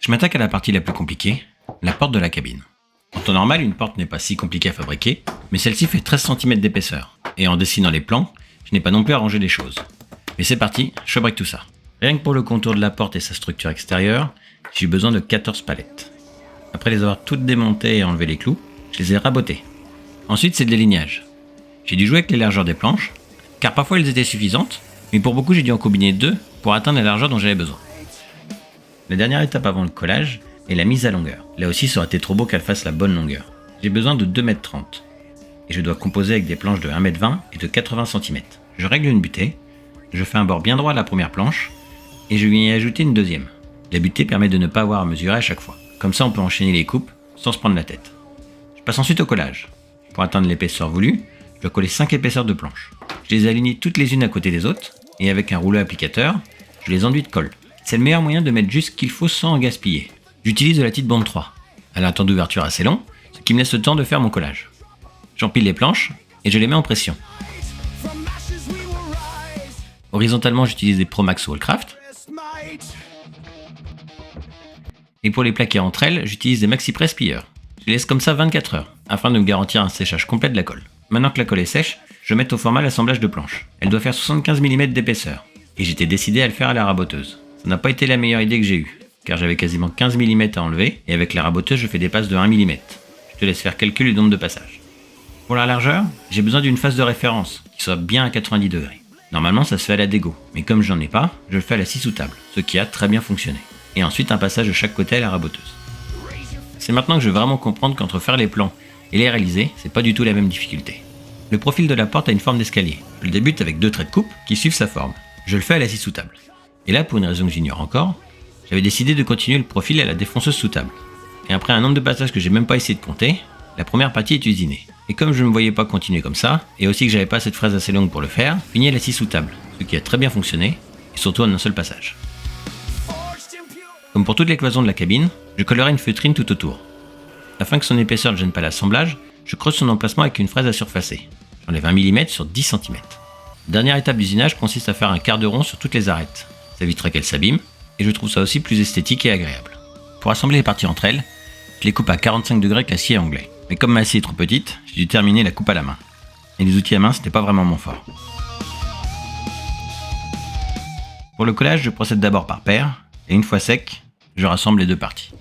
Je m'attaque à la partie la plus compliquée, la porte de la cabine. En temps normal, une porte n'est pas si compliquée à fabriquer, mais celle-ci fait 13 cm d'épaisseur, et en dessinant les plans, je n'ai pas non plus arrangé les choses. Mais c'est parti, je fabrique tout ça. Rien que pour le contour de la porte et sa structure extérieure, j'ai eu besoin de 14 palettes. Après les avoir toutes démontées et enlevé les clous, je les ai rabotées. Ensuite, c'est le délignage. J'ai dû jouer avec les largeurs des planches, car parfois elles étaient suffisantes, mais pour beaucoup j'ai dû en combiner 2 pour atteindre la largeur dont j'avais besoin. La dernière étape avant le collage est la mise à longueur. Là aussi, ça aurait été trop beau qu'elle fasse la bonne longueur. J'ai besoin de 2,30 m et je dois composer avec des planches de 1,20 m et de 80 cm. Je règle une butée, je fais un bord bien droit à la première planche et je vais y ajouter une deuxième. La butée permet de ne pas avoir à mesurer à chaque fois. Comme ça, on peut enchaîner les coupes sans se prendre la tête. Je passe ensuite au collage. Pour atteindre l'épaisseur voulue, je dois coller 5 épaisseurs de planches. Je les aligne toutes les unes à côté des autres et avec un rouleau applicateur, je les enduis de colle. C'est le meilleur moyen de mettre juste ce qu'il faut sans en gaspiller. J'utilise de la Titebond 3. Elle a un temps d'ouverture assez long, ce qui me laisse le temps de faire mon collage. J'empile les planches et je les mets en pression. Horizontalement, j'utilise des Promax Wallcraft. Et pour les plaquer entre elles, j'utilise des Maxi-Press plieurs. Je les laisse comme ça 24 heures, afin de me garantir un séchage complet de la colle. Maintenant que la colle est sèche, je mets au format l'assemblage de planches. Elle doit faire 75 mm d'épaisseur. Et j'étais décidé à le faire à la raboteuse. Ça n'a pas été la meilleure idée que j'ai eue, car j'avais quasiment 15 mm à enlever, et avec la raboteuse je fais des passes de 1 mm. Je te laisse faire calcul du nombre de passages. Pour la largeur, j'ai besoin d'une face de référence, qui soit bien à 90 degrés. Normalement ça se fait à la dégo, mais comme j'en ai pas, je le fais à la scie sous table, ce qui a très bien fonctionné. Et ensuite un passage de chaque côté à la raboteuse. C'est maintenant que je vais vraiment comprendre qu'entre faire les plans et les réaliser, c'est pas du tout la même difficulté. Le profil de la porte a une forme d'escalier. Je le débute avec 2 traits de coupe qui suivent sa forme. Je le fais à la scie sous table. Et là, pour une raison que j'ignore encore, j'avais décidé de continuer le profil à la défonceuse sous table. Et après un nombre de passages que j'ai même pas essayé de compter, la première partie est usinée. Et comme je ne me voyais pas continuer comme ça, et aussi que j'avais pas cette phrase assez longue pour le faire, fini à la scie sous table, ce qui a très bien fonctionné, et surtout en un seul passage. Comme pour toutes les cloisons de la cabine, je collerai une feutrine tout autour. Afin que son épaisseur ne gêne pas l'assemblage, je creuse son emplacement avec une fraise à surfacer. J'enlève 1 mm sur 10 cm. Dernière étape d'usinage consiste à faire un quart de rond sur toutes les arêtes. Ça éviterait qu'elles s'abîment, et je trouve ça aussi plus esthétique et agréable. Pour assembler les parties entre elles, je les coupe à 45 degrés avec la scie à onglet. Mais comme ma scie est trop petite, j'ai dû terminer la coupe à la main. Et les outils à main, c'était pas vraiment mon fort. Pour le collage, je procède d'abord par paire, et une fois sec, je rassemble les deux parties.